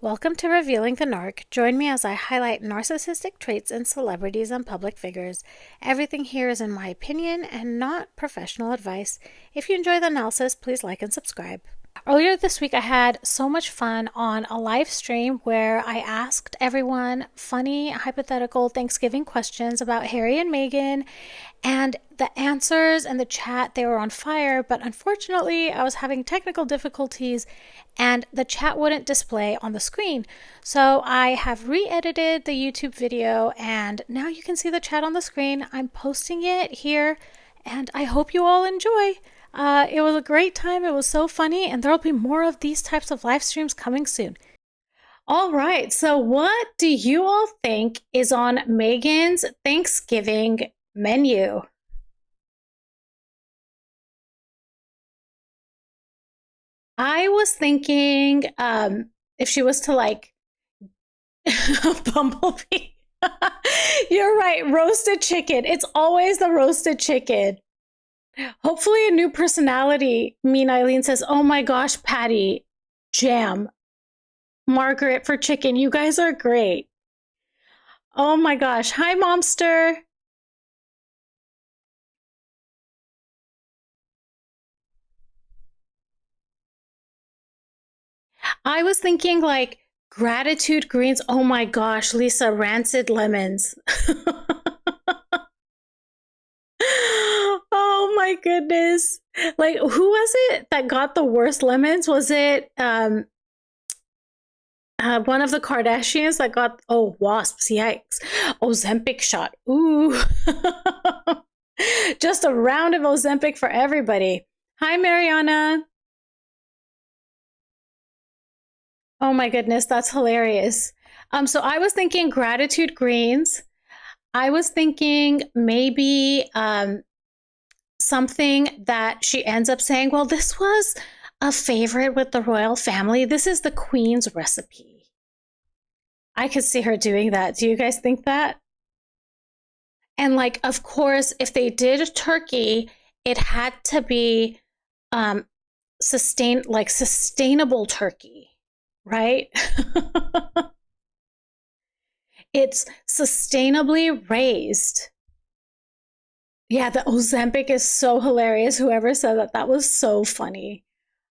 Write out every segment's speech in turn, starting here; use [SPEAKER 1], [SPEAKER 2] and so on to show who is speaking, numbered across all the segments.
[SPEAKER 1] Welcome to Revealing the Narc. Join me as I highlight narcissistic traits in celebrities and public figures. Everything here is in my opinion and not professional advice. If you enjoy the analysis, please like and subscribe. Earlier this week, I had so much fun on a live stream where I asked everyone funny, hypothetical Thanksgiving questions about Harry and Meghan, and the answers and the chat, they were on fire, but unfortunately, I was having technical difficulties and the chat wouldn't display on the screen. So I have re-edited the YouTube video and now you can see the chat on the screen. I'm posting it here and I hope you all enjoy. It was a great time. It was so funny, and there'll be more of these types of live streams coming soon. All right, so what do you all think is on Meghan's Thanksgiving menu? I was thinking if she was to like Bumblebee. You're right, roasted chicken. It's always the roasted chicken. Hopefully a new personality. Mean Eileen says, oh my gosh, Patty, jam. Margaret for chicken. You guys are great. Oh my gosh. Hi, Momster. I was thinking like gratitude greens. Oh my gosh, Lisa, rancid lemons. Oh my goodness. Like, who was it that got the worst lemons? Was it one of the Kardashians that got, oh, wasps, yikes. Ozempic shot. Ooh. Just a round of Ozempic for everybody. Hi, Mariana. Oh my goodness, that's hilarious. So I was thinking gratitude greens. I was thinking maybe something that she ends up saying, well, this was a favorite with the royal family. This is the Queen's recipe. I could see her doing that. Do you guys think that? And like, of course, if they did turkey, it had to be sustainable turkey, right? It's sustainably raised. Yeah, the Ozempic is so hilarious. Whoever said that, that was so funny.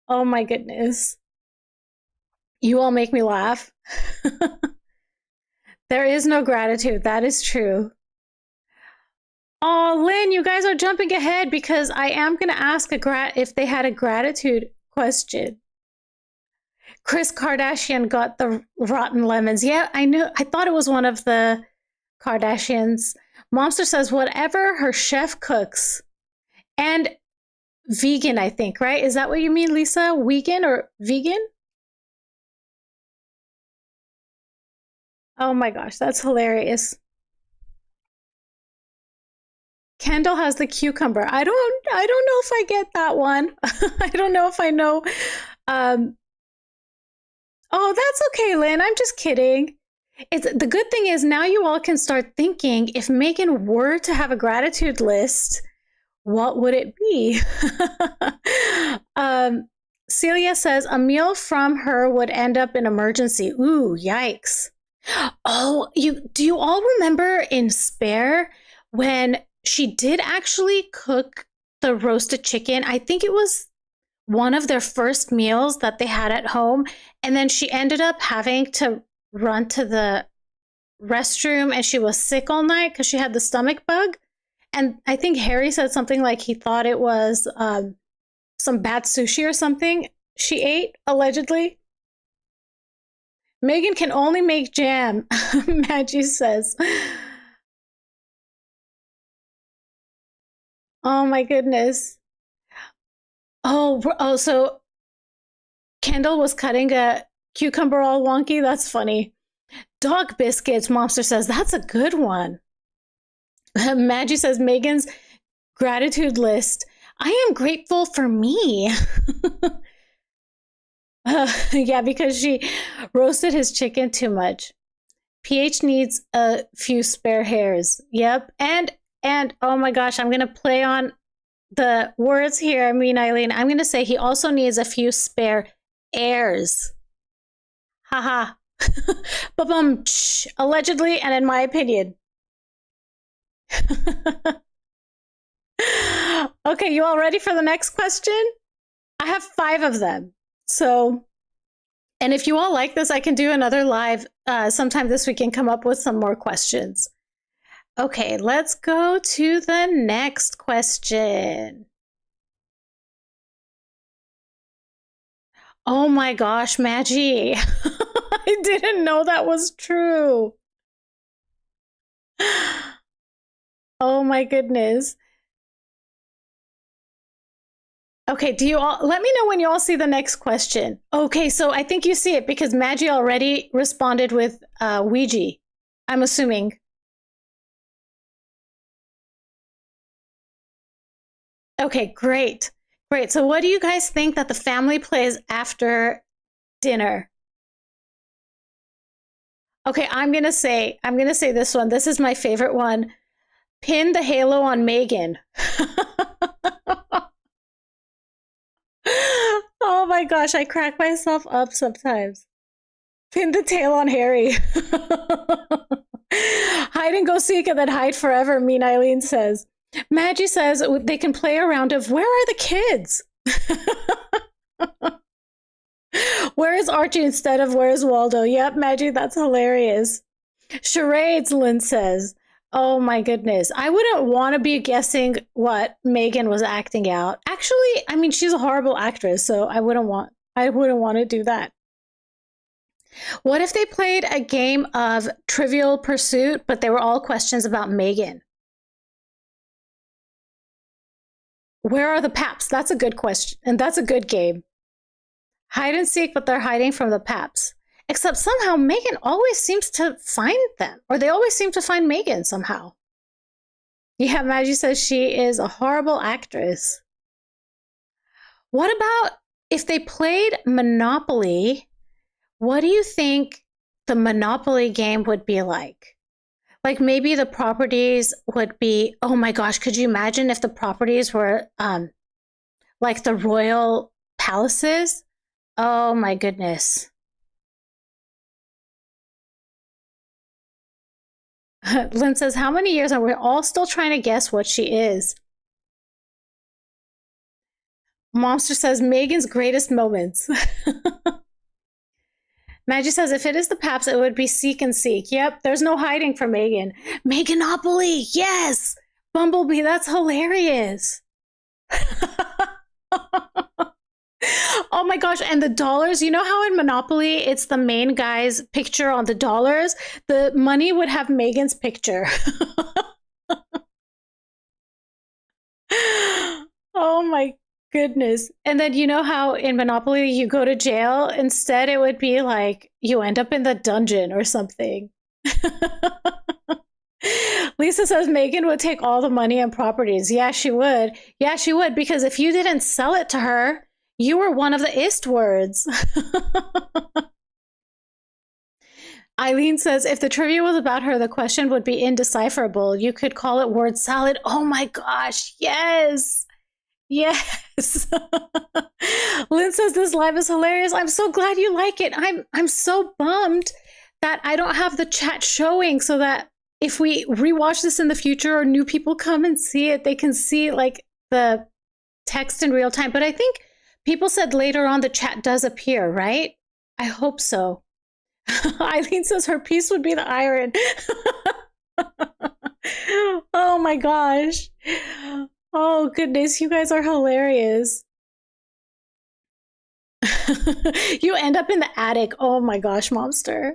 [SPEAKER 1] Oh my goodness. You all make me laugh. There is no gratitude. That is true. Oh, Lynn, you guys are jumping ahead because I am going to ask if they had a gratitude question. Kris Kardashian got the rotten lemons. Yeah, I knew. I thought it was one of the Kardashians. Momster says whatever her chef cooks. And vegan, I think, right? Is that what you mean, Lisa? Vegan or vegan? Oh my gosh, that's hilarious. Kendall has the cucumber. I don't know if I get that one. I don't know if I know. Oh, that's okay, Lynn. I'm just kidding. It's the good thing is now you all can start thinking if Meghan were to have a gratitude list, what would it be? Celia says a meal from her would end up in emergency. Ooh, yikes. Oh, do you all remember in Spare when she did actually cook the roasted chicken? I think it was one of their first meals that they had at home. And then she ended up having to run to the restroom and she was sick all night because she had the stomach bug. And I think Harry said something like he thought it was some bad sushi or something she ate, allegedly. Meghan can only make jam, Maggie says. Oh my goodness. Oh, so Kendall was cutting a cucumber all wonky. That's funny. Dog biscuits, Monster says. That's a good one. Maggie says Meghan's gratitude list. I am grateful for me. Yeah, because she roasted his chicken too much. PH needs a few spare hairs. Yep. And oh my gosh, I'm gonna play on the words here. I mean, Eileen, I'm gonna say he also needs a few spare heirs. Haha. Ba-bum. Allegedly, and in my opinion. Okay, you all ready for the next question? I have 5 of them. So, and if you all like this, I can do another live sometime this week and come up with some more questions. Okay, let's go to the next question. Oh my gosh, Maggie. I didn't know that was true. Oh my goodness. Okay, do you all let me know when you all see the next question? Okay, so I think you see it because Maggie already responded with Ouija. I'm assuming. Okay, great. Great. So what do you guys think that the family plays after dinner? Okay, I'm going to say this one. This is my favorite one. Pin the halo on Meghan. Oh my gosh, I crack myself up sometimes. Pin the tail on Harry. Hide and go seek and then hide forever, Mean Eileen says. Maggie says they can play a round of where are the kids? Where is Archie instead of where's Waldo? Yep, Maggie, that's hilarious. Charades, Lynn says. Oh my goodness. I wouldn't want to be guessing what Meghan was acting out. Actually, I mean, she's a horrible actress, so I wouldn't want to do that. What if they played a game of Trivial Pursuit, but they were all questions about Meghan? Where are the Paps? That's a good question, and that's a good game. Hide and seek, but they're hiding from the Paps. Except somehow Meghan always seems to find them, or they always seem to find Meghan somehow. Yeah, Maggie says she is a horrible actress. What about if they played Monopoly? What do you think the Monopoly game would be like? Like maybe the properties would be, oh my gosh, could you imagine if the properties were like the royal palaces? Oh my goodness. Lynn says, how many years? And we're all still trying to guess what she is. Monster says, Meghan's greatest moments. Maggie says, if it is the Paps, it would be seek and seek. Yep, there's no hiding from Meghan. Meganopoly, yes! Bumblebee, that's hilarious. Oh my gosh, and the dollars, you know how in Monopoly, it's the main guy's picture on the dollars? The money would have Meghan's picture. Oh my goodness. And then you know how in Monopoly you go to jail? Instead, it would be like you end up in the dungeon or something. Lisa says Meghan would take all the money and properties. Yeah, she would. Yeah, she would, because if you didn't sell it to her, you were one of the Istwards. Eileen says if the trivia was about her, the question would be indecipherable. You could call it word salad. Oh my gosh, yes. Yes. Lynn says this live is hilarious. I'm so glad you like it. I'm so bummed that I don't have the chat showing so that if we rewatch this in the future or new people come and see it, they can see like the text in real time. But I think people said later on the chat does appear, right? I hope so. Eileen says her piece would be the iron. Oh my gosh. Oh goodness, you guys are hilarious. You end up in the attic. Oh my gosh, Momster.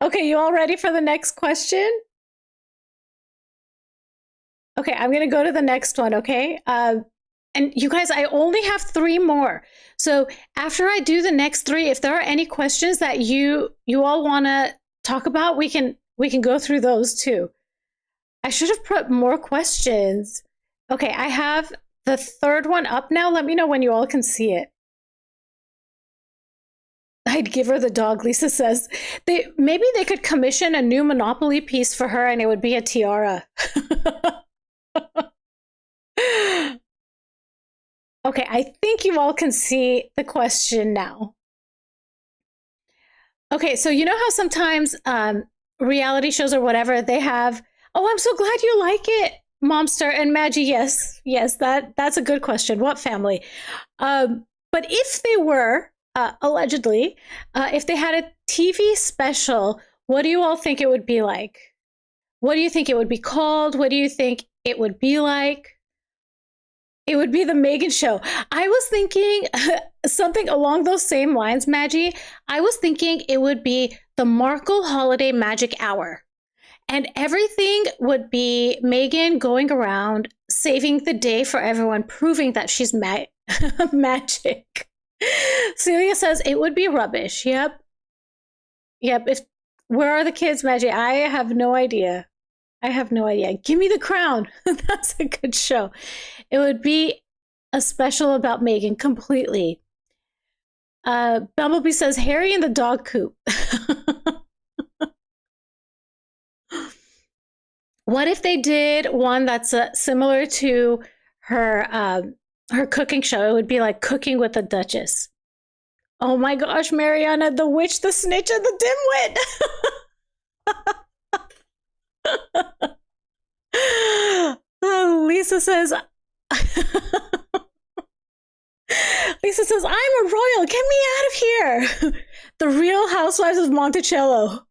[SPEAKER 1] Okay, you all ready for the next question? Okay, I'm gonna go to the next one, okay? And you guys, I only have 3 more. So after I do the next 3, if there are any questions that you all want to talk about, we can go through those too. I should have put more questions. Okay, I have the 3rd one up now. Let me know when you all can see it. I'd give her the dog, Lisa says. Maybe they could commission a new Monopoly piece for her and it would be a tiara. Okay, I think you all can see the question now. Okay, so you know how sometimes reality shows or whatever, they have, oh, I'm so glad you like it, Momster and Maggie. Yes, that's a good question. What family? But if they were, allegedly, if they had a TV special, what do you all think it would be like? What do you think it would be called? What do you think it would be like? It would be the Meghan show. I was thinking something along those same lines, Maggie. I was thinking it would be the Markle Holiday Magic Hour. And everything would be Meghan going around saving the day for everyone, proving that she's magic. Celia says it would be rubbish. Yep. If where are the kids, Maggie? I have no idea. Give me the crown. That's a good show. It would be a special about Meghan completely. Bumblebee says Harry in the dog coop. What if they did one that's similar to her cooking show? It would be like Cooking with the Duchess. Oh my gosh, Mariana, the witch, the snitch, and the dimwit. Lisa says, I'm a royal. Get me out of here. The Real Housewives of Monticello.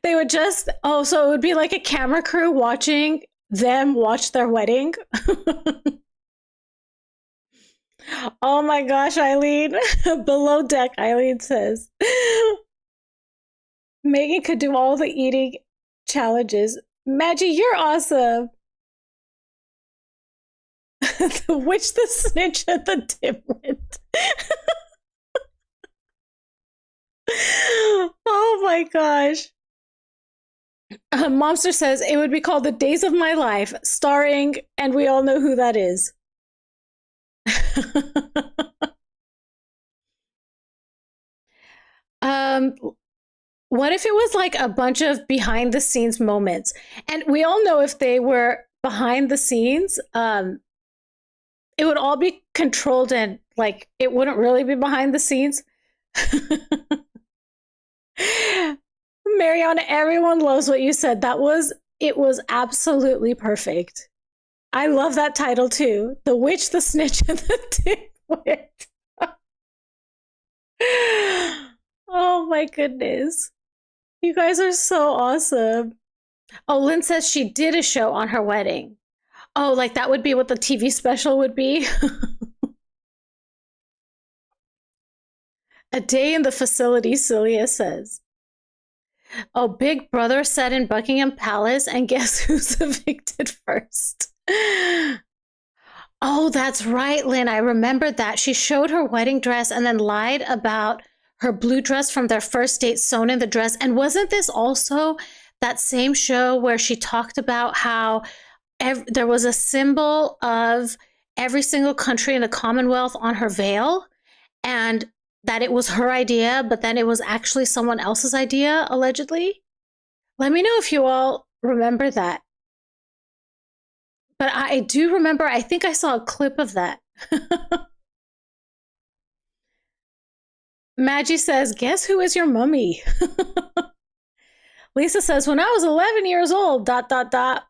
[SPEAKER 1] They would just, so it would be like a camera crew watching them watch their wedding. Oh my gosh, Eileen. Below deck, Eileen says. Meghan could do all the eating challenges. Maggie, you're awesome. The witch, the snitch, and the dimwit. Oh my gosh. Momster says it would be called The Days of My Life, starring, and we all know who that is. What if it was like a bunch of behind the scenes moments? And we all know if they were behind the scenes, it would all be controlled and like it wouldn't really be behind the scenes. Mariana, everyone loves what you said. It was absolutely perfect. I love that title too. The Witch, the Snitch, and the Dimwit. Oh my goodness. You guys are so awesome. Oh, Lynn says she did a show on her wedding. Oh, like that would be what the TV special would be? A day in the facility, Celia says. Oh, Big Brother set in Buckingham Palace, and guess who's evicted first? Oh, that's right, Lynn. I remembered that. She showed her wedding dress and then lied about her blue dress from their first date sewn in the dress. And wasn't this also that same show where she talked about how there was a symbol of every single country in the Commonwealth on her veil, and that it was her idea, but then it was actually someone else's idea, allegedly? Let me know if you all remember that. But I do remember, I think I saw a clip of that. Maggie says, guess who is your mummy? Lisa says, when I was 11 years old, ...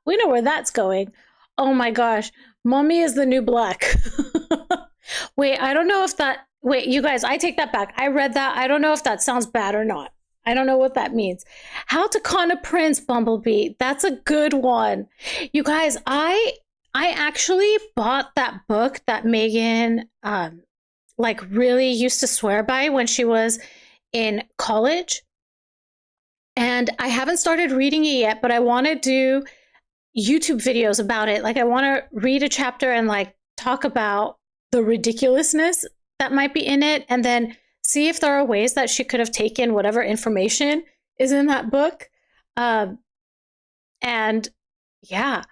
[SPEAKER 1] We know where that's going. Oh my gosh. Mummy is the new black. Wait, I don't know if that... Wait, you guys, I take that back. I read that. I don't know if that sounds bad or not. I don't know what that means. How to Con a Prince, Bumblebee. That's a good one. You guys, I actually bought that book that Meghan like really used to swear by when she was in college. And I haven't started reading it yet, but I want to do YouTube videos about it. Like I want to read a chapter and like talk about the ridiculousness that might be in it, and then see if there are ways that she could have taken whatever information is in that book. And yeah,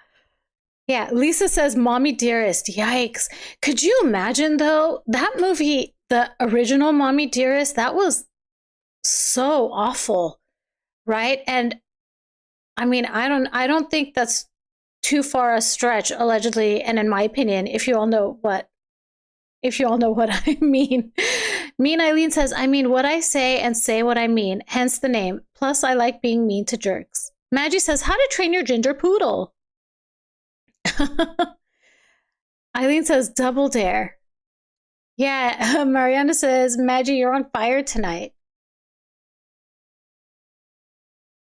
[SPEAKER 1] Lisa says, Mommy Dearest. Yikes. Could you imagine though, that movie, the original Mommy Dearest, that was so awful, right? And I mean, I don't think that's too far a stretch, allegedly, and in my opinion, if you all know what I mean. Mean Eileen says, I mean what I say and say what I mean, hence the name. Plus, I like being mean to jerks. Maggie says, how to train your ginger poodle. Eileen says, double dare. Yeah, Mariana says, Maggie, you're on fire tonight.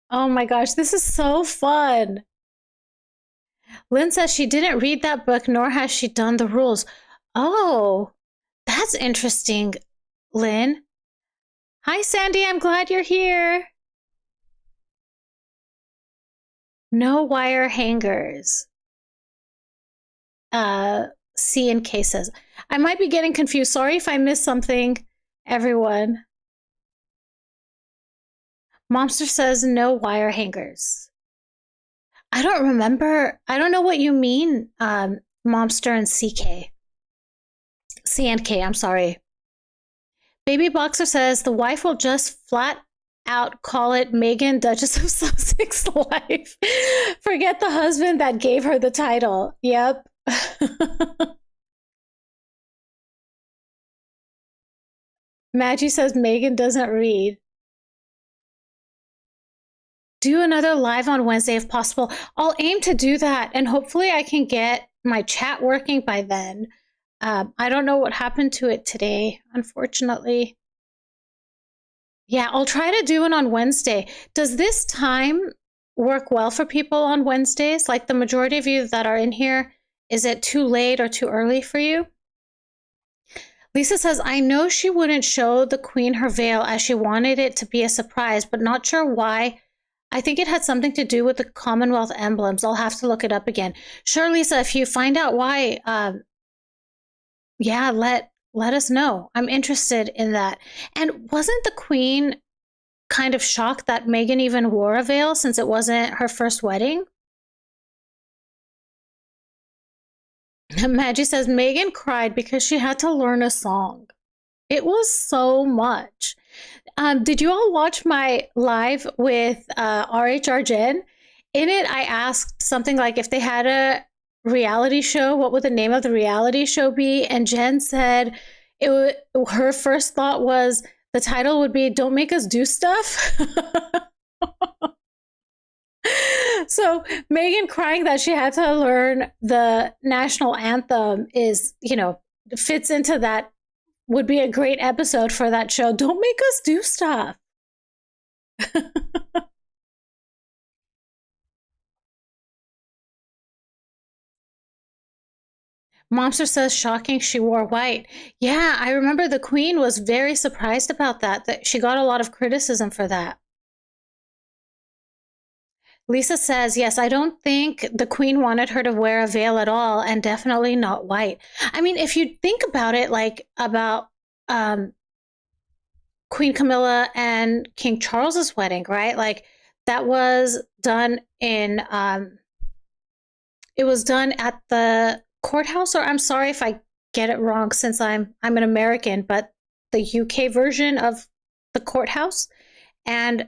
[SPEAKER 1] Oh my gosh, this is so fun. Lynn says she didn't read that book, nor has she done the rules. Oh, that's interesting, Lynn. Hi, Sandy. I'm glad you're here. No wire hangers. C and K says, I might be getting confused. Sorry if I missed something, everyone. Momster says no wire hangers. I don't remember. I don't know what you mean, Momster and CK. C and K, I'm sorry. Baby Boxer says the wife will just flat out call it Meghan, Duchess of Sussex life. Forget the husband that gave her the title. Yep. Maggie says Meghan doesn't read. Do another live on Wednesday if possible. I'll aim to do that, and hopefully I can get my chat working by then. I don't know what happened to it today, unfortunately. Yeah, I'll try to do it on Wednesday. Does this time work well for people on Wednesdays? Like the majority of you that are in here, is it too late or too early for you? Lisa says, I know she wouldn't show the Queen her veil as she wanted it to be a surprise, but not sure why. I think it had something to do with the Commonwealth emblems. I'll have to look it up again. Sure, Lisa, if you find out why, yeah, let us know. I'm interested in that. And wasn't the Queen kind of shocked that Meghan even wore a veil since it wasn't her first wedding? Maggie says Meghan cried because she had to learn a song. It was so much. Did you all watch my live with RHR Jen? In it, I asked something like if they had a reality show, what would the name of the reality show be? And Jen said her first thought was the title would be Don't Make Us Do Stuff. So Meghan crying that she had to learn the national anthem is, fits into that, would be a great episode for that show. Don't make us do stuff. Momster says shocking she wore white. Yeah, I remember the Queen was very surprised about that she got a lot of criticism for that. Lisa says, yes, I don't think the Queen wanted her to wear a veil at all, and definitely not white. I mean, if you think about it, like about Queen Camilla and King Charles's wedding, right? Like that was done in, it was done at the courthouse, or I'm sorry if I get it wrong since I'm an American, but the UK version of the courthouse. And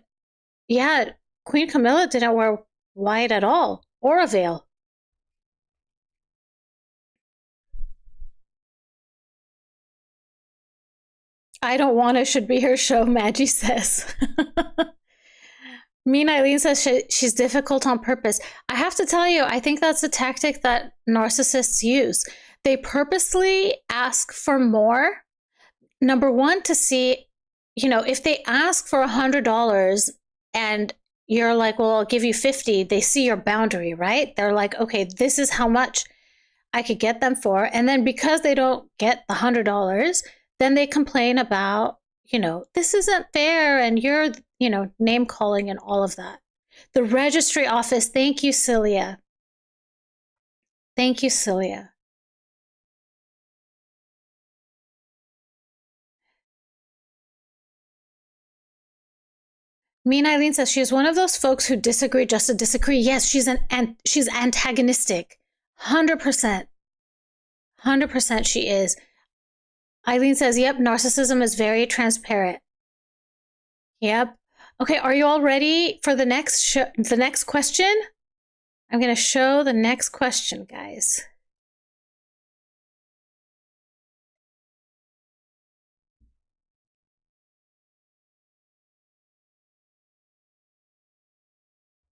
[SPEAKER 1] yeah, Queen Camilla didn't wear white at all, or a veil. I don't want it should be her show, Maggie says. Mean Eileen says she's difficult on purpose. I have to tell you, I think that's a tactic that narcissists use. They purposely ask for more. Number one, to see, if they ask for $100 and you're like, well, I'll give you 50, they see your boundary, right? They're like, okay, this is how much I could get them for. And then because they don't get the $100, then they complain about, this isn't fair and you're, name calling and all of that. The registry office. Thank you, Celia. Thank you, Celia. Mean Eileen says she's one of those folks who disagree just to disagree. Yes, she's antagonistic. 100%. 100% she is. Eileen says, yep, narcissism is very transparent. Yep. Okay, are you all ready for the next question? I'm going to show the next question, guys.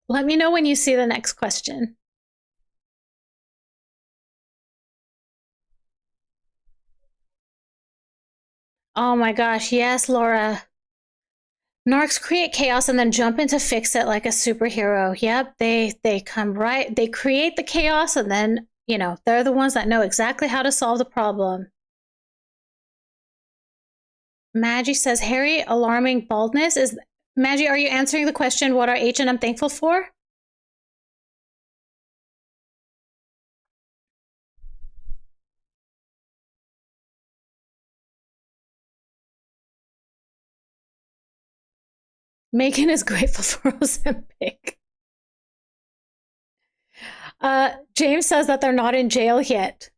[SPEAKER 1] Let me know when you see the next question. Oh my gosh, yes, Laura. Narcs create chaos and then jump in to fix it like a superhero. Yep, they come right, they create the chaos and then, you know, they're the ones that know exactly how to solve the problem. Maggie says, Harry, alarming baldness. Is Maggie, are you answering the question, what are H&M thankful for? Meghan is grateful for Ozempic. James says that they're not in jail yet.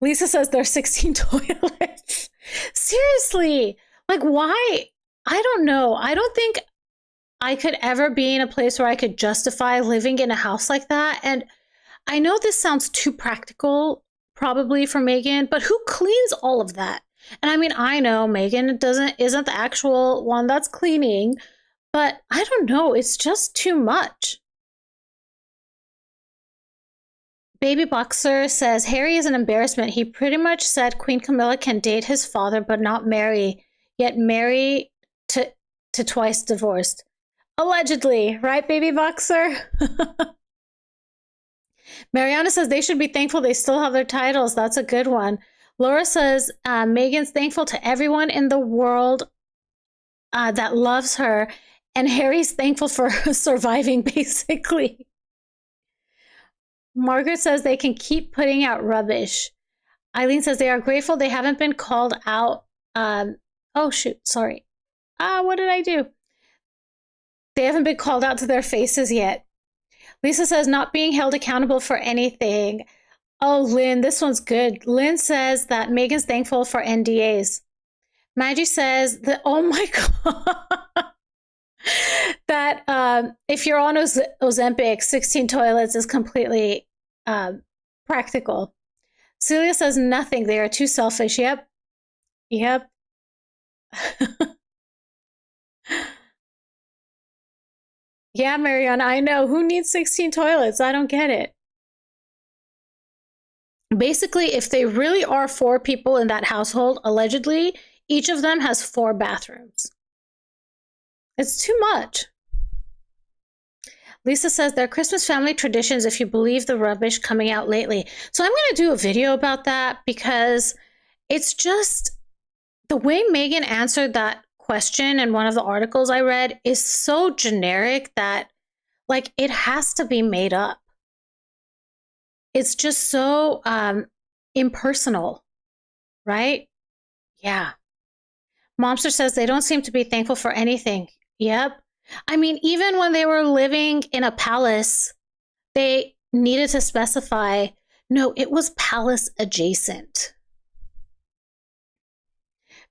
[SPEAKER 1] Lisa says there's 16 toilets. Seriously, like why? I don't know. I don't think I could ever be in a place where I could justify living in a house like that. And I know this sounds too practical, probably for Meghan, but who cleans all of that? And I mean, I know Meghan isn't the actual one that's cleaning, but I don't know. It's just too much. Baby Boxer says Harry is an embarrassment. He pretty much said Queen Camilla can date his father but not marry, yet marry to twice divorced. Allegedly, right, Baby Boxer? Mariana says they should be thankful they still have their titles. That's a good one. Laura says Meghan's thankful to everyone in the world that loves her, and Harry's thankful for surviving, basically. Margaret says they can keep putting out rubbish. Eileen says they are grateful they haven't been called out. Oh, shoot. Sorry. What did I do? They haven't been called out to their faces yet. Lisa says not being held accountable for anything. Oh, Lynn, this one's good. Lynn says that Meghan's thankful for NDAs. Maggie says that, oh my God. That if you're on Ozempic, 16 toilets is completely practical. Celia says nothing. They are too selfish. Yep. Yep. Yeah, Mariana, I know. Who needs 16 toilets? I don't get it. Basically, if they really are 4 people in that household, allegedly, each of them has 4 bathrooms. It's too much. Lisa says they're Christmas family traditions if you believe the rubbish coming out lately. So I'm going to do a video about that because it's just the way Meghan answered that question in one of the articles I read is so generic that like it has to be made up. It's just so impersonal, right? Yeah. Momster says they don't seem to be thankful for anything. Yep. I mean, even when they were living in a palace, they needed to specify, no, it was palace adjacent.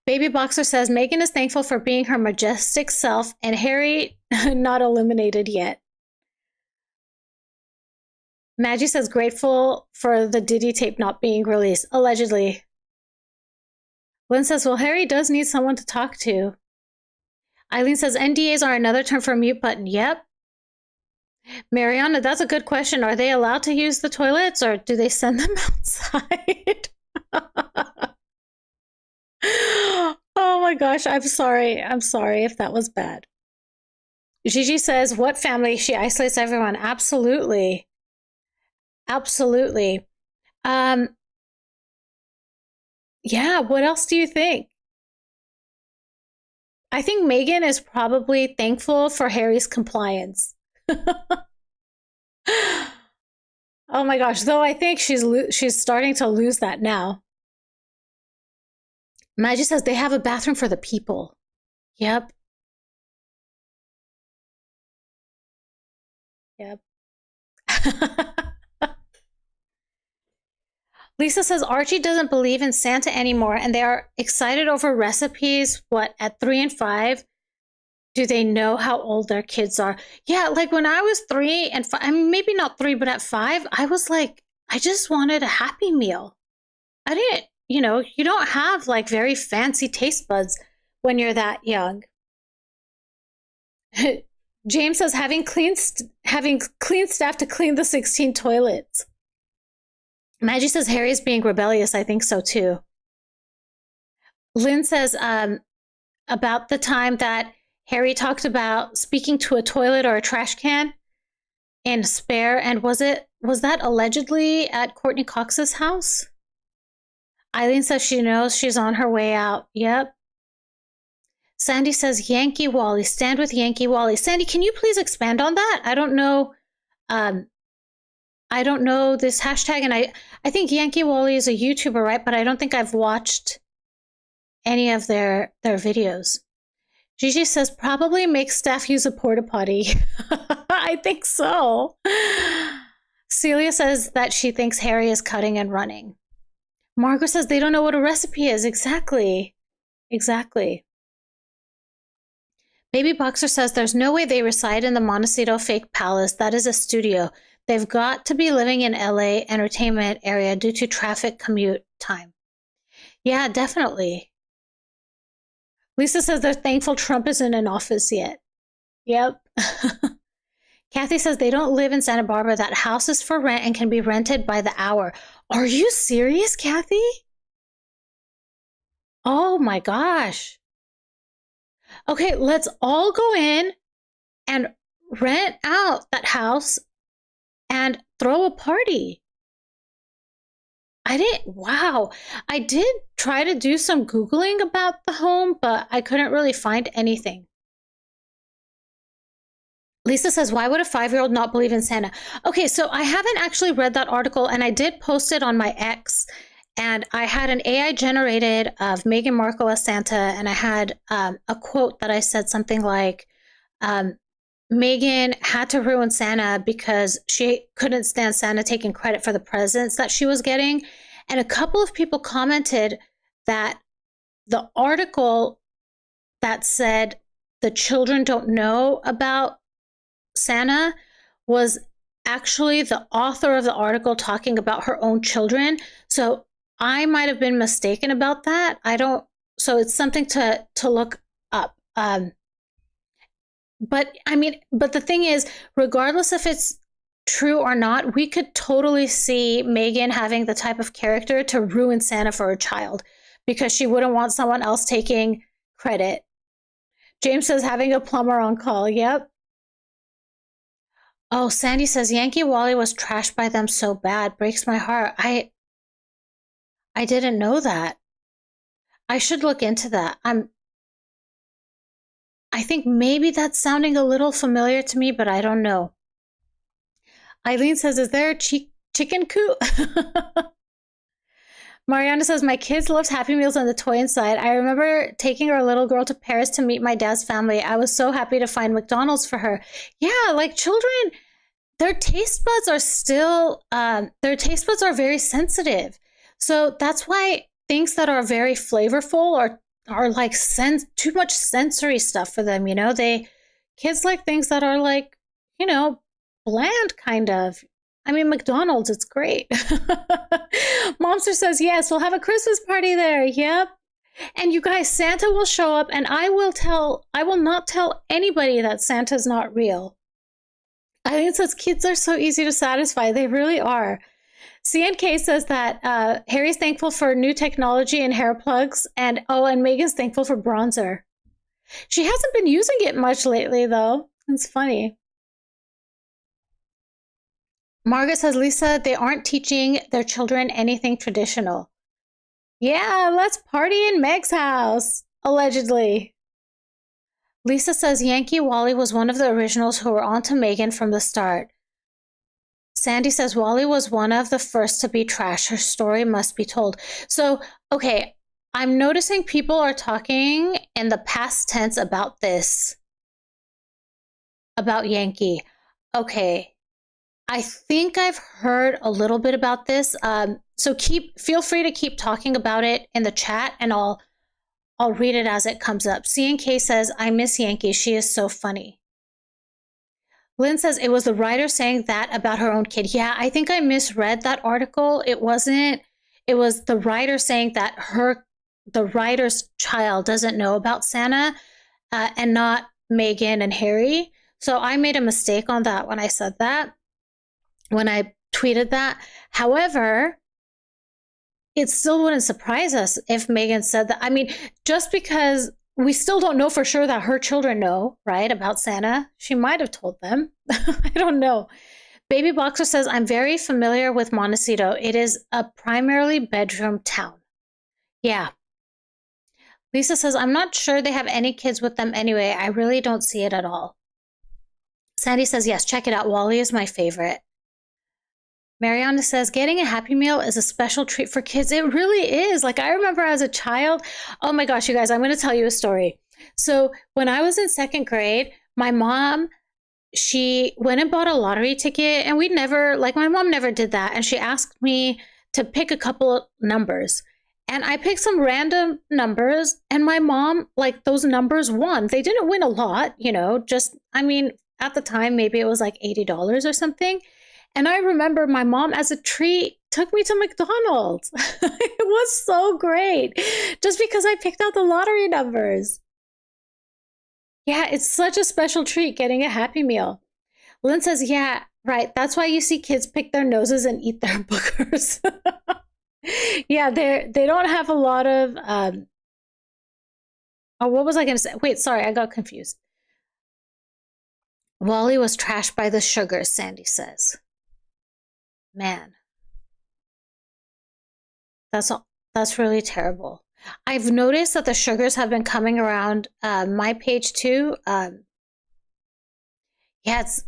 [SPEAKER 1] Baby Boxer says Meghan is thankful for being her majestic self and Harry not eliminated yet. Maggie says grateful for the Diddy tape not being released, allegedly. Lynn says, well, Harry does need someone to talk to. Eileen says NDAs are another term for mute button. Yep. Mariana, that's a good question. Are they allowed to use the toilets or do they send them outside? Oh my gosh, I'm sorry. I'm sorry if that was bad. Gigi says, what family? She isolates everyone. Absolutely. Absolutely. Yeah, what else do you think? I think Meghan is probably thankful for Harry's compliance. Oh my gosh, though I think she's starting to lose that now. Maggie says they have a bathroom for the people. Yep. Yep. Lisa says Archie doesn't believe in Santa anymore and they are excited over recipes, what, at 3 and 5? Do they know how old their kids are? Yeah, like when I was 3 and 5, I mean, maybe not 3, but at 5, I was like, I just wanted a Happy Meal. I didn't, you don't have like very fancy taste buds when you're that young. James says having clean staff to clean the 16 toilets. Maggie says Harry's being rebellious. I think so too. Lynn says about the time that Harry talked about speaking to a toilet or a trash can in Spare, and was that allegedly at Courtney Cox's house? Eileen says she knows she's on her way out. Yep. Sandy says Yankee Wally, stand with Yankee Wally. Sandy, can you please expand on that? I don't know. I don't know this hashtag, and I think Yankee Wally is a YouTuber, right? But I don't think I've watched any of their videos. Gigi says probably make staff use a porta potty. I think so. Celia says that she thinks Harry is cutting and running. Margaret says they don't know what a recipe is. Exactly. Baby Boxer says there's no way they reside in the Montecito fake palace. That is a studio. They've got to be living in LA entertainment area due to traffic commute time. Yeah, definitely. Lisa says they're thankful Trump isn't in office yet. Yep. Kathy says they don't live in Santa Barbara. That house is for rent and can be rented by the hour. Are you serious, Kathy? Oh my gosh. Okay, let's all go in and rent out that house and throw a party. Wow. I did try to do some Googling about the home, but I couldn't really find anything. Lisa says, why would a 5-year-old not believe in Santa? Okay, so I haven't actually read that article, and I did post it on my X, and I had an AI generated of Meghan Markle as Santa, and I had a quote that I said something like, Meghan had to ruin Santa because she couldn't stand Santa taking credit for the presents that she was getting. And a couple of people commented that the article that said the children don't know about Santa was actually the author of the article talking about her own children. So I might have been mistaken about that. So it's something to look up. But the thing is, regardless if it's true or not, we could totally see Meghan having the type of character to ruin Santa for her child because she wouldn't want someone else taking credit. James says having a plumber on call. Yep. Oh, Sandy says Yankee Wally was trashed by them so bad. Breaks my heart. I didn't know that. I should look into that. I think maybe that's sounding a little familiar to me, but I don't know. Eileen says, is there a chicken coop? Mariana says, my kids loved Happy Meals on the toy inside. I remember taking our little girl to Paris to meet my dad's family. I was so happy to find McDonald's for her. Yeah, like children, their taste buds are still, their taste buds are very sensitive. So that's why things that are very flavorful are like too much sensory stuff for them, kids like things that are like, bland kind of. I mean, McDonald's, it's great. Momster says, yes, we'll have a Christmas party there. Yep. And you guys, Santa will show up, and I will not tell anybody that Santa's not real. I think it says kids are so easy to satisfy. They really are. CNK says that Harry's thankful for new technology and hair plugs, and Meghan's thankful for bronzer. She hasn't been using it much lately, though. It's funny. Margaret says, Lisa, they aren't teaching their children anything traditional. Yeah, let's party in Meg's house, allegedly. Lisa says, Yankee Wally was one of the originals who were onto Meghan from the start. Sandy says, Wally was one of the first to be trashed. Her story must be told. So, okay, I'm noticing people are talking in the past tense about this, about Yankee. Okay. I think I've heard a little bit about this. So feel free to keep talking about it in the chat, and I'll I'll read it as it comes up. C&K says, I miss Yankee. She is so funny. Lynn says, it was the writer saying that about her own kid. Yeah, I think I misread that article. It was the writer saying that the writer's child doesn't know about Santa and not Meghan and Harry. So I made a mistake on that when I said that, when I tweeted that. However, it still wouldn't surprise us if Meghan said that. I mean, just because we still don't know for sure that her children know, right, about Santa. She might have told them. I don't know. Baby Boxer says, I'm very familiar with Montecito. It is a primarily bedroom town. Yeah. Lisa says, I'm not sure they have any kids with them anyway. I really don't see it at all. Sandy says, yes, check it out. Wally is my favorite. Mariana says, getting a Happy Meal is a special treat for kids. It really is. Like, I remember as a child, oh my gosh, you guys, I'm going to tell you a story. So when I was in second grade, my mom, she went and bought a lottery ticket, and my mom never did that. And she asked me to pick a couple numbers. And I picked some random numbers, and my mom, like, those numbers won. They didn't win a lot, at the time, maybe it was like $80 or something. And I remember my mom, as a treat, took me to McDonald's. It was so great, just because I picked out the lottery numbers. Yeah, it's such a special treat getting a Happy Meal. Lynn says, yeah, right. That's why you see kids pick their noses and eat their boogers. Yeah, they don't have a lot of... what was I going to say? Wait, sorry, I got confused. Wally was trashed by the sugars, Sandy says. Man, that's really terrible. I've noticed that the sugars have been coming around my page too. Yeah,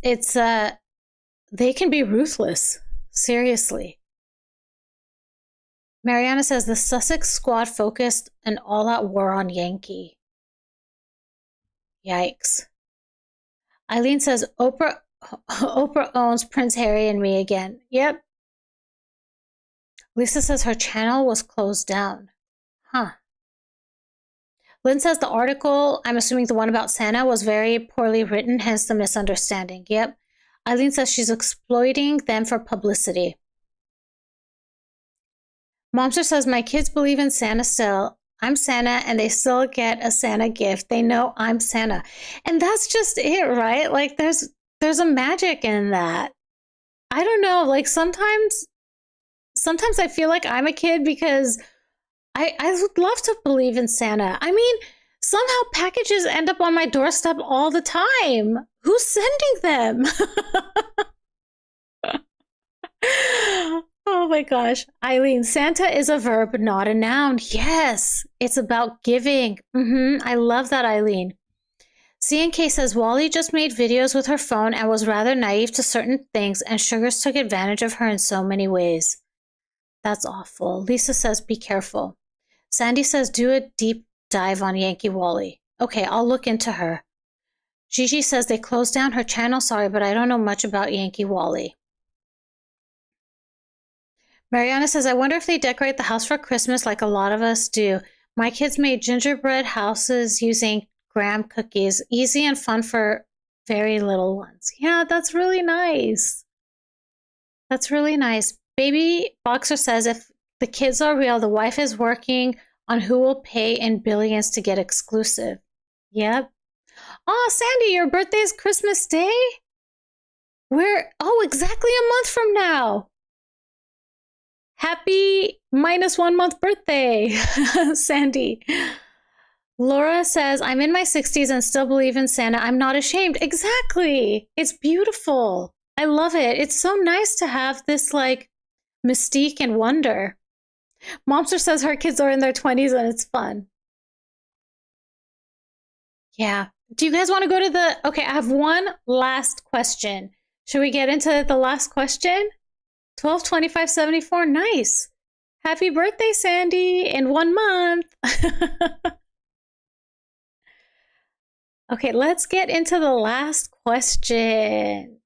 [SPEAKER 1] it's they can be ruthless. Seriously. Mariana says the Sussex squad focused an all-out war on Yankee. Yikes. Eileen says Oprah owns Prince Harry and me again. Yep. Lisa says her channel was closed down. Huh. Lynn says the article, I'm assuming the one about Santa, was very poorly written, hence the misunderstanding. Yep. Eileen says she's exploiting them for publicity. Momster says, my kids believe in Santa still. I'm Santa, and they still get a Santa gift. They know I'm Santa. And that's just it, right? Like, there's a magic in that. I don't know. Like, sometimes I feel like I'm a kid because I would love to believe in Santa. I mean, somehow packages end up on my doorstep all the time. Who's sending them? Oh my gosh. Eileen, Santa is a verb, not a noun. Yes, it's about giving. I love that, Eileen. C&K says, Wally just made videos with her phone and was rather naive to certain things, and Sugars took advantage of her in so many ways. That's awful. Lisa says, be careful. Sandy says, do a deep dive on Yankee Wally. Okay, I'll look into her. Gigi says, they closed down her channel. Sorry, but I don't know much about Yankee Wally. Mariana says, I wonder if they decorate the house for Christmas like a lot of us do. My kids made gingerbread houses using graham cookies. Easy and fun for very little ones. Yeah, that's really nice. That's really nice. Baby Boxer says, if the kids are real, the wife is working on who will pay in billions to get exclusive. Yep. Oh, Sandy, your birthday's Christmas Day? Exactly a month from now. Happy -1 month birthday, Sandy. Laura says, I'm in my 60s and still believe in Santa. I'm not ashamed. Exactly. It's beautiful. I love it. It's so nice to have this like mystique and wonder. Momster says her kids are in their 20s and it's fun. Yeah. Do you guys want to go to okay, I have one last question. Should we get into the last question? 12/25/74. Nice. Happy birthday, Sandy, in 1 month. Okay, let's get into the last question.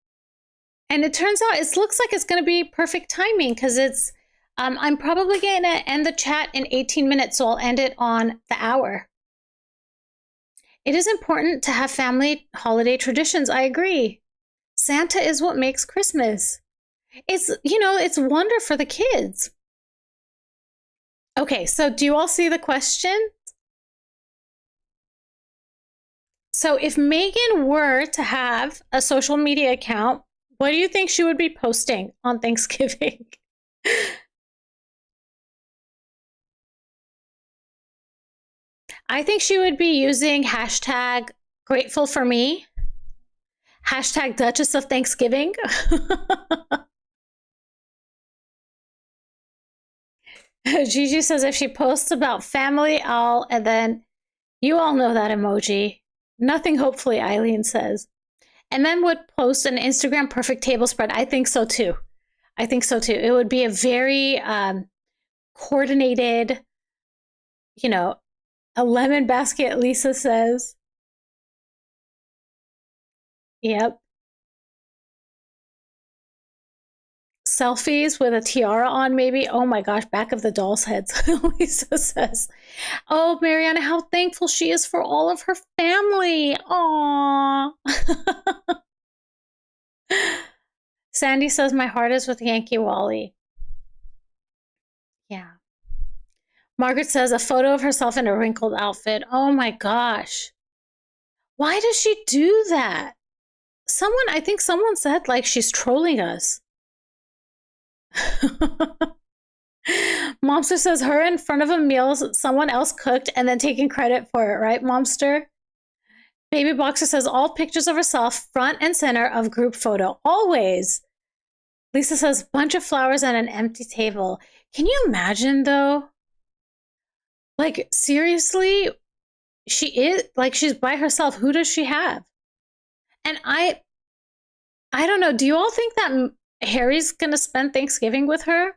[SPEAKER 1] And it turns out it looks like it's going to be perfect timing because it's, I'm probably going to end the chat in 18 minutes, so I'll end it on the hour. It is important to have family holiday traditions. I agree. Santa is what makes Christmas. It's wonder for the kids. Okay, so do you all see the question? So if Meghan were to have a social media account, what do you think she would be posting on Thanksgiving? I think she would be using hashtag grateful for me, hashtag Duchess of Thanksgiving. Gigi says if she posts about family, and then you all know that emoji. Nothing, hopefully, Eileen says. And then would post an Instagram perfect table spread. I think so too. It would be a very coordinated, a lemon basket, Lisa says. Yep. Selfies with a tiara on, maybe. Oh my gosh, back of the doll's heads, Lisa says. Oh, Mariana, how thankful she is for all of her family. Aww. Sandy says, my heart is with Yankee Wally. Yeah. Margaret says, a photo of herself in a wrinkled outfit. Oh my gosh. Why does she do that? I think someone said, like, she's trolling us. Momster says, her in front of a meal someone else cooked and then taking credit for it, right, Momster? Baby Boxer says, all pictures of herself front and center of group photo, always. Lisa says, bunch of flowers and an empty table. Can you imagine, though? Like, seriously, she's by herself. Who does she have? And I don't know. Do you all think that Harry's going to spend Thanksgiving with her?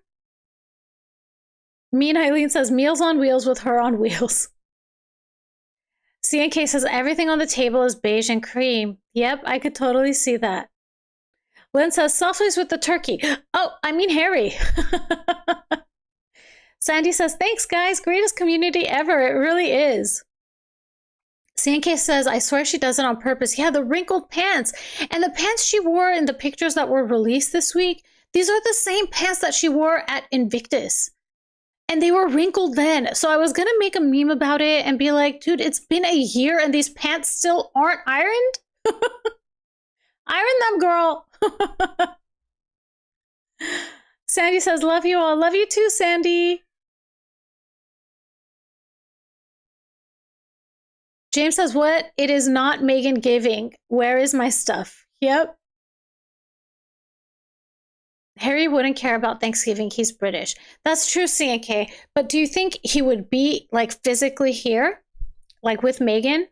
[SPEAKER 1] Me and Eileen says, meals on wheels with her on wheels. CNK says, everything on the table is beige and cream. Yep, I could totally see that. Lynn says, selfies with the turkey. Oh, I mean Harry. Sandy says, thanks, guys. Greatest community ever. It really is. CNK says, I swear she does it on purpose. Yeah, the wrinkled pants. And the pants she wore in the pictures that were released this week, these are the same pants that she wore at Invictus. And they were wrinkled then. So I was going to make a meme about it and be like, dude, it's been a year and these pants still aren't ironed? Iron them, girl. Sandy says, love you all. Love you too, Sandy. James says, what? It is not Meghan giving. Where is my stuff? Yep. Harry wouldn't care about Thanksgiving. He's British. That's true, CNK. But do you think he would be, like, physically here? Like, with Meghan?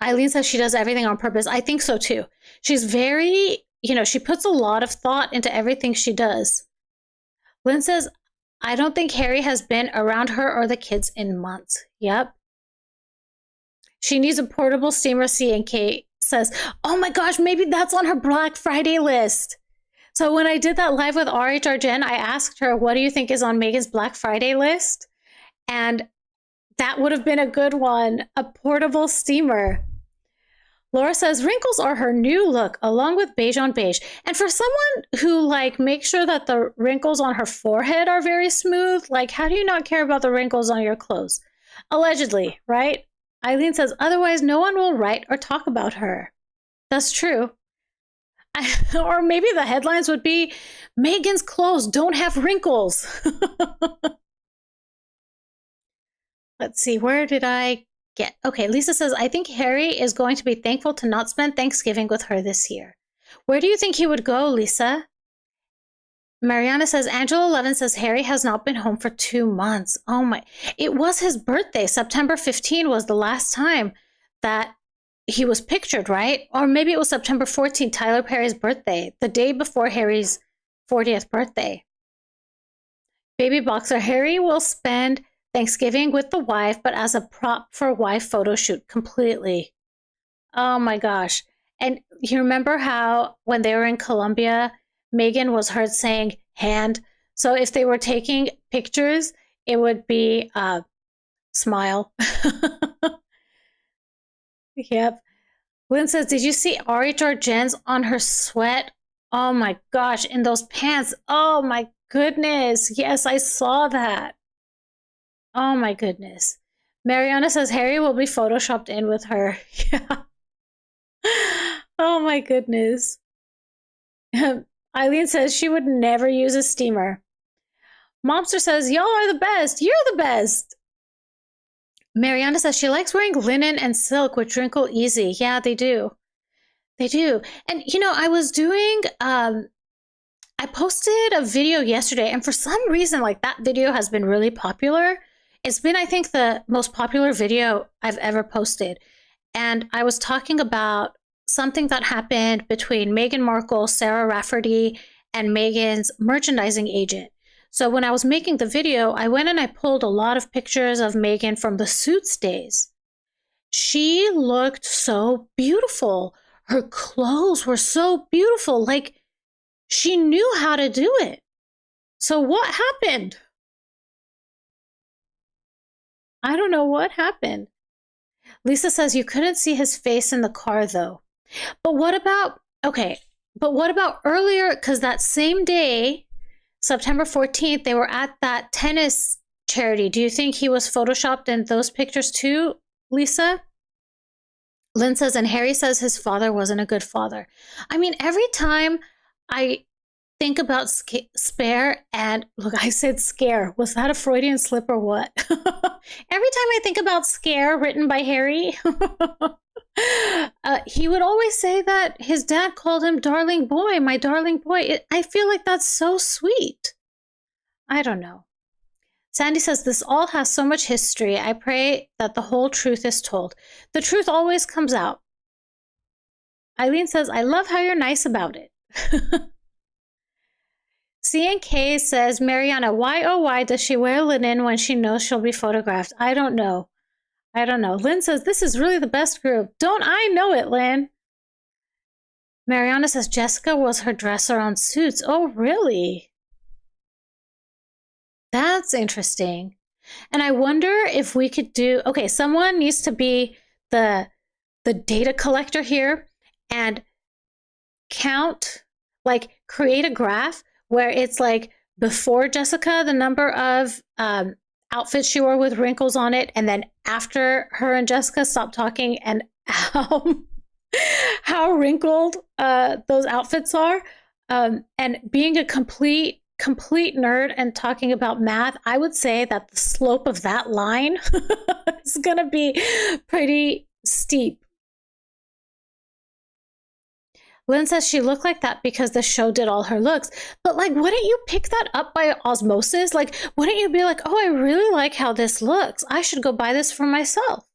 [SPEAKER 1] Eileen says she does everything on purpose. I think so, too. She's very, she puts a lot of thought into everything she does. Lynn says, I don't think Harry has been around her or the kids in months. Yep. She needs a portable steamer, CNK says, oh my gosh, maybe that's on her Black Friday list. So when I did that live with RHR Jen, I asked her, what do you think is on Meghan's Black Friday list? And that would have been a good one, a portable steamer. Laura says, wrinkles are her new look, along with beige on beige. And for someone who, makes sure that the wrinkles on her forehead are very smooth, how do you not care about the wrinkles on your clothes? Allegedly, right? Eileen says, otherwise no one will write or talk about her. That's true. Or maybe the headlines would be, Meghan's clothes don't have wrinkles. Let's see, where did I get? Okay, Lisa says, I think Harry is going to be thankful to not spend Thanksgiving with her this year. Where do you think he would go, Lisa? Mariana says, Angela 11 says, Harry has not been home for 2 months. Oh my, it was his birthday. September 15 was the last time that he was pictured, right? Or maybe it was September 14, Tyler Perry's birthday, the day before Harry's 40th birthday. Baby Boxer, Harry will spend Thanksgiving with the wife, but as a prop for wife photo shoot completely. Oh my gosh. And you remember how when they were in Colombia, Meghan was heard saying hand. So if they were taking pictures, it would be smile. Yep. Lynn says, did you see RH Jen's on her sweat? Oh my gosh, in those pants. Oh my goodness. Yes, I saw that. Oh my goodness. Mariana says Harry will be photoshopped in with her. Yeah. Oh my goodness. Eileen says she would never use a steamer. Momster says, y'all are the best. You're the best. Mariana says she likes wearing linen and silk, which wrinkle easy. Yeah, they do. They do. And, you know, I was doing, I posted a video yesterday, and for some reason, like, that video has been really popular. It's been, I think, the most popular video I've ever posted. And I was talking about something that happened between Meghan Markle, Sarah Rafferty, and Meghan's merchandising agent. So when I was making the video, I went and I pulled a lot of pictures of Meghan from the Suits days. She looked so beautiful. Her clothes were so beautiful. Like, she knew how to do it. So what happened? I don't know what happened. Lisa says you couldn't see his face in the car, though. But what about, okay, but what about earlier? Because that same day, September 14th, they were at that tennis charity. Do you think he was photoshopped in those pictures too, Lisa? Lynn says, and Harry says his father wasn't a good father. I mean, every time I think about spare, and look, I said scare. Was that a Freudian slip or what? Every time I think about scare written by Harry, he would always say that his dad called him darling boy, my darling boy. I feel like that's so sweet. I don't know. Sandy says, this all has so much history. I pray that the whole truth is told. The truth always comes out. Eileen says, I love how you're nice about it. CNK says, Mariana, why oh why does she wear linen when she knows she'll be photographed? I don't know. I don't know. Lynn says, this is really the best group. Don't I know it, Lynn? Mariana says, Jessica was her dresser on Suits. Oh, really? That's interesting. And I wonder if we could do, okay, someone needs to be the data collector here and count, like create a graph where it's like before Jessica, the number of outfits she wore with wrinkles on it, and then after her and Jessica stopped talking, and how wrinkled those outfits are. And being a complete nerd and talking about math, I would say that the slope of that line is going to be pretty steep. Lynn says she looked like that because the show did all her looks. But, like, wouldn't you pick that up by osmosis? Like, wouldn't you be like, oh, I really like how this looks. I should go buy this for myself.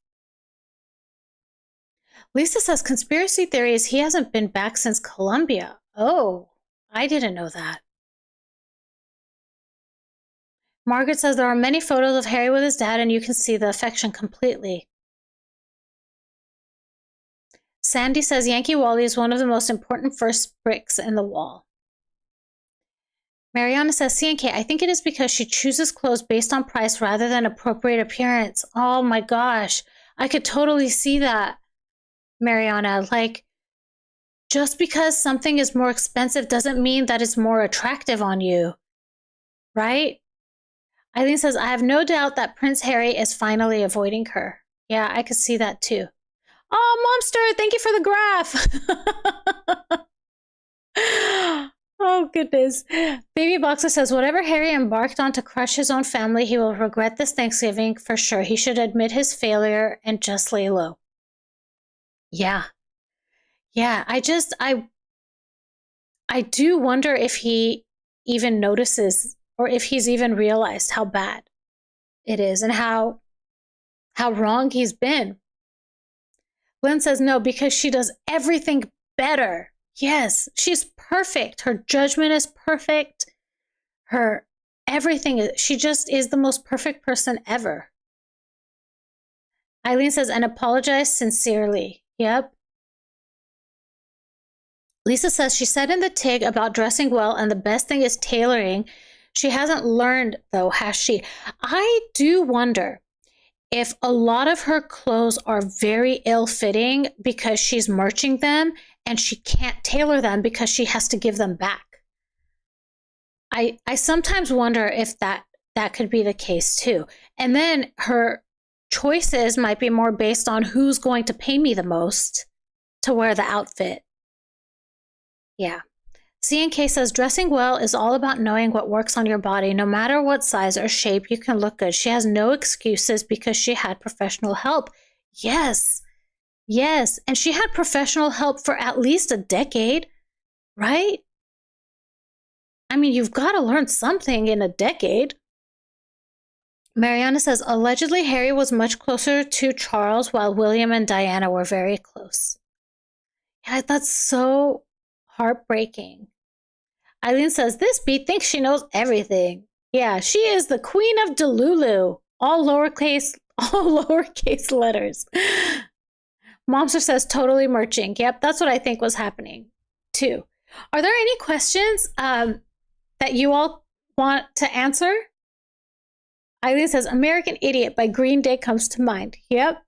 [SPEAKER 1] Lisa says conspiracy theory is he hasn't been back since Colombia. Oh, I didn't know that. Margaret says there are many photos of Harry with his dad, and you can see the affection completely. Sandy says Yankee Wally is one of the most important first bricks in the wall. Mariana says, CNK, I think it is because she chooses clothes based on price rather than appropriate appearance. Oh my gosh. I could totally see that, Mariana. Like, just because something is more expensive doesn't mean that it's more attractive on you, right? Eileen says, I have no doubt that Prince Harry is finally avoiding her. Yeah, I could see that too. Oh, Momster, thank you for the graph. Oh, goodness. Baby Boxer says, whatever Harry embarked on to crush his own family, he will regret this Thanksgiving for sure. He should admit his failure and just lay low. Yeah. Yeah, I do wonder if he even notices or if he's even realized how bad it is and how wrong he's been. Lynn says no, because she does everything better. Yes, she's perfect. Her judgment is perfect. Her everything is, she just is the most perfect person ever. Eileen says, and apologize sincerely. Yep. Lisa says she said in the TIG about dressing well, and the best thing is tailoring. She hasn't learned, though, has she? I do wonder if a lot of her clothes are very ill-fitting because she's merching them and she can't tailor them because she has to give them back. I sometimes wonder if that could be the case too. And then her choices might be more based on who's going to pay me the most to wear the outfit. Yeah. C&K says, dressing well is all about knowing what works on your body. No matter what size or shape, you can look good. She has no excuses because she had professional help. Yes. Yes. And she had professional help for at least a decade, right? I mean, you've got to learn something in a decade. Mariana says, allegedly, Harry was much closer to Charles while William and Diana were very close. Yeah, that's so heartbreaking. Eileen says, this bee thinks she knows everything. Yeah, she is the queen of Delulu. All lowercase letters. Momster says, totally merching. Yep, that's what I think was happening too. Are there any questions that you all want to answer? Eileen says, American Idiot by Green Day comes to mind. Yep.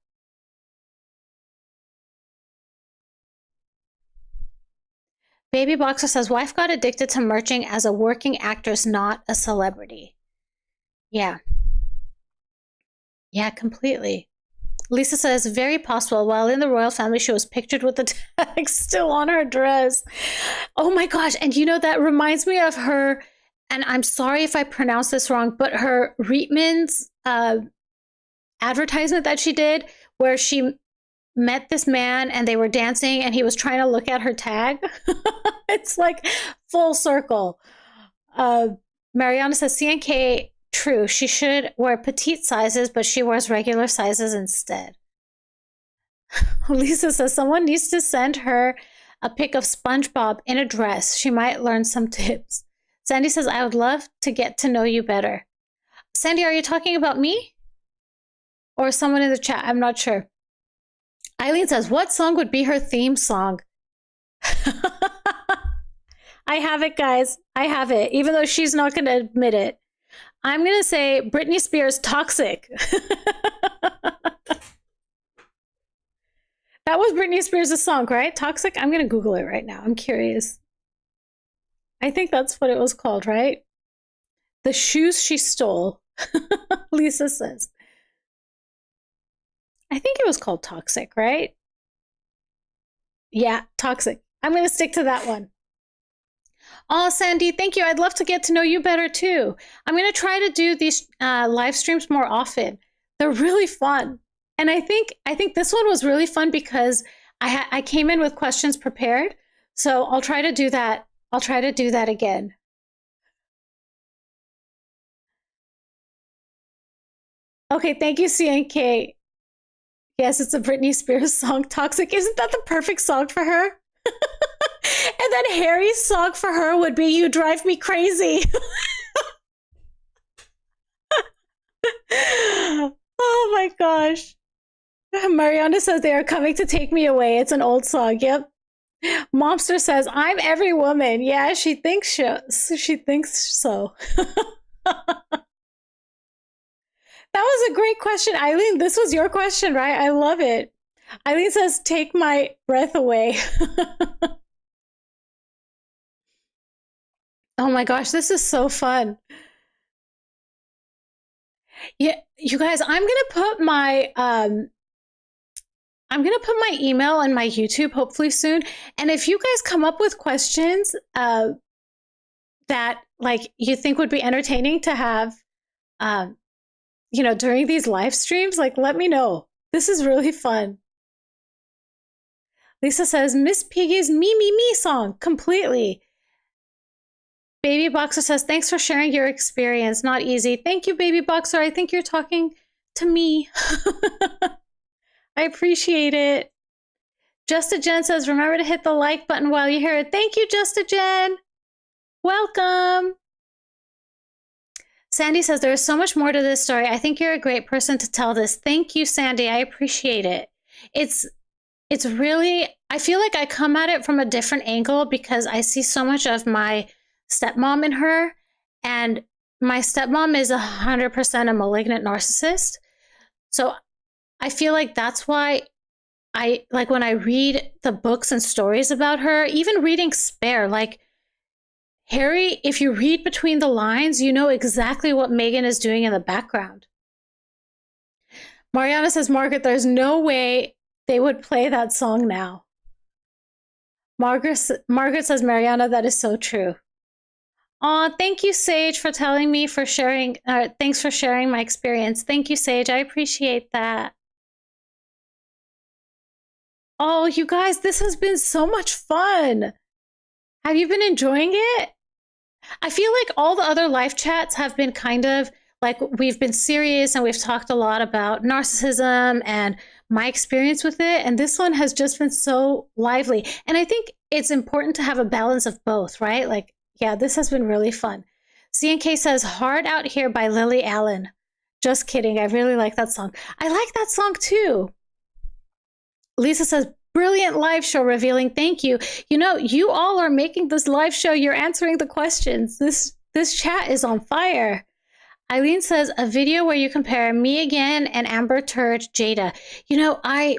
[SPEAKER 1] Baby Boxer says, wife got addicted to merching as a working actress, not a celebrity. Yeah. Yeah, completely. Lisa says, very possible. While in the royal family, she was pictured with the tag still on her dress. Oh my gosh. And you know, that reminds me of her, and I'm sorry if I pronounce this wrong, but her Reitman's advertisement that she did where she met this man and they were dancing and he was trying to look at her tag. It's like full circle. Mariana says, C&K, true. She should wear petite sizes, but she wears regular sizes instead. Lisa says, someone needs to send her a pic of SpongeBob in a dress. She might learn some tips. Sandy says, I would love to get to know you better. Sandy, are you talking about me? Or someone in the chat? I'm not sure. Eileen says, what song would be her theme song? I have it, guys. I have it, even though she's not going to admit it. I'm going to say Britney Spears' Toxic. That was Britney Spears' song, right? Toxic? I'm going to Google it right now. I'm curious. I think that's what it was called, right? The Shoes She Stole, Lisa says. I think it was called Toxic, right? Yeah, Toxic. I'm going to stick to that one. Oh, Sandy, thank you. I'd love to get to know you better too. I'm going to try to do these live streams more often. They're really fun. And I think this one was really fun because I came in with questions prepared. So I'll try to do that. I'll try to do that again. Okay, thank you, C&K. Yes, it's a Britney Spears song, Toxic. Isn't that the perfect song for her? And then Harry's song for her would be You Drive Me Crazy. Oh my gosh. Mariana says they are coming to take me away. It's an old song. Yep. Momster says, I'm every woman. Yeah, she thinks so. That was a great question, Eileen. This was your question, right? I love it. Eileen says, take my breath away. Oh my gosh, this is so fun. Yeah, you guys, I'm gonna put my email and my YouTube hopefully soon. And if you guys come up with questions that like you think would be entertaining to have during these live streams, like let me know. This is really fun. Lisa says, Miss Piggy's Me Me Me song, completely. Baby Boxer says, thanks for sharing your experience. Not easy. Thank you, Baby Boxer. I think you're talking to me. I appreciate it. Justa Jen says, remember to hit the like button while you're here. Thank you, Justa Jen. Welcome. Sandy says, there is so much more to this story. I think you're a great person to tell this. Thank you, Sandy. I appreciate it. It's really, I feel like I come at it from a different angle because I see so much of my stepmom in her, and my stepmom is 100% a malignant narcissist. So I feel like that's why I like when I read the books and stories about her, even reading Spare, like Harry, if you read between the lines, you know exactly what Meghan is doing in the background. Mariana says, Margaret, there's no way they would play that song now. Margaret says, Mariana, that is so true. Aw, thank you, Sage, for telling me, for sharing. Thanks for sharing my experience. Thank you, Sage. I appreciate that. Oh, you guys, this has been so much fun. Have you been enjoying it? I feel like all the other live chats have been kind of like we've been serious and we've talked a lot about narcissism and my experience with it. And this one has just been so lively. And I think it's important to have a balance of both, right? Like, yeah, this has been really fun. CNK says, Hard Out Here by Lily Allen. Just kidding. I really like that song. I like that song too. Lisa says, brilliant live show revealing. Thank you. You know, you all are making this live show. You're answering the questions. This chat is on fire. Eileen says, a video where you compare me again and Amber Turd Jada. You know, I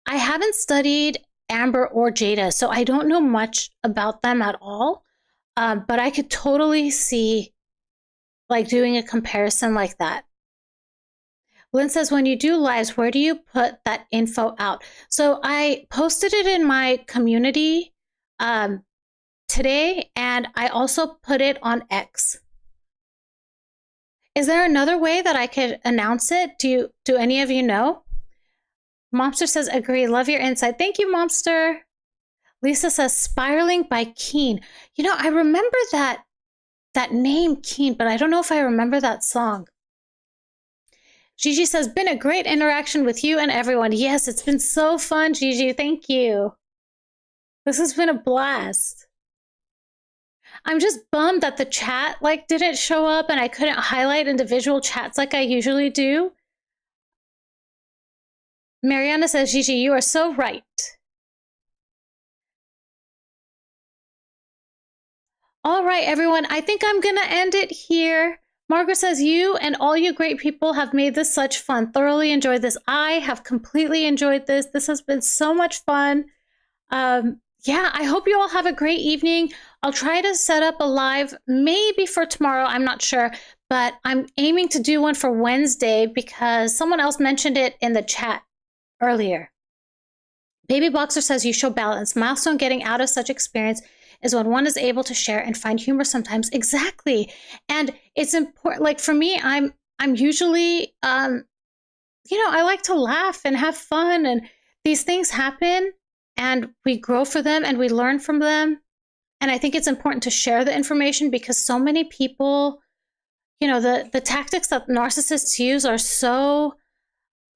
[SPEAKER 1] haven't studied Amber or Jada, so I don't know much about them at all. But I could totally see like doing a comparison like that. Lynn says, when you do lives, where do you put that info out? So I posted it in my community today, and I also put it on X. Is there another way that I could announce it? Do any of you know? Momster says, agree. Love your insight. Thank you, Momster. Lisa says, Spiraling by Keen. You know, I remember that name, Keen, but I don't know if I remember that song. Gigi says, been a great interaction with you and everyone. Yes, it's been so fun, Gigi. Thank you. This has been a blast. I'm just bummed that the chat like didn't show up and I couldn't highlight individual chats like I usually do. Mariana says, Gigi, you are so right. All right, everyone. I think I'm going to end it here. Margaret says, you and all you great people have made this such fun. Thoroughly enjoyed this. I have completely enjoyed this. This has been so much fun. Yeah, I hope you all have a great evening. I'll try to set up a live maybe for tomorrow. I'm not sure, but I'm aiming to do one for Wednesday because someone else mentioned it in the chat earlier. Baby Boxer says, you show balance. Milestone getting out of such experience is when one is able to share and find humor sometimes. Exactly. And it's important. Like for me, I'm usually, you know, I like to laugh and have fun, and these things happen and we grow for them and we learn from them. And I think it's important to share the information because so many people, you know, the tactics that narcissists use are so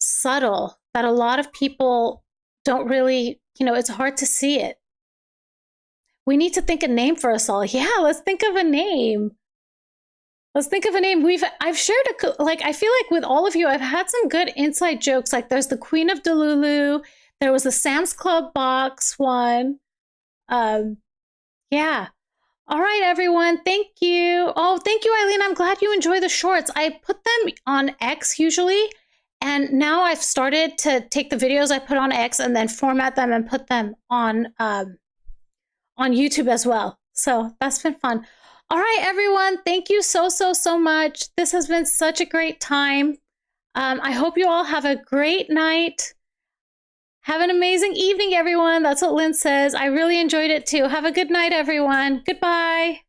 [SPEAKER 1] subtle that a lot of people don't really, you know, it's hard to see it. We need to think a name for us all. Yeah, let's think of a name. Let's think of a name. I've shared like I feel like with all of you, I've had some good inside jokes. Like there's the Queen of Delulu. There was the Sam's Club box one. Yeah. All right, everyone. Thank you. Oh, thank you, Eileen. I'm glad you enjoy the shorts. I put them on X usually, and now I've started to take the videos I put on X and then format them and put them on YouTube as well. So that's been fun. All right, everyone. Thank you so much. This has been such a great time. I hope you all have a great night. Have an amazing evening, everyone. That's what Lynn says. I really enjoyed it too. Have a good night, everyone. Goodbye.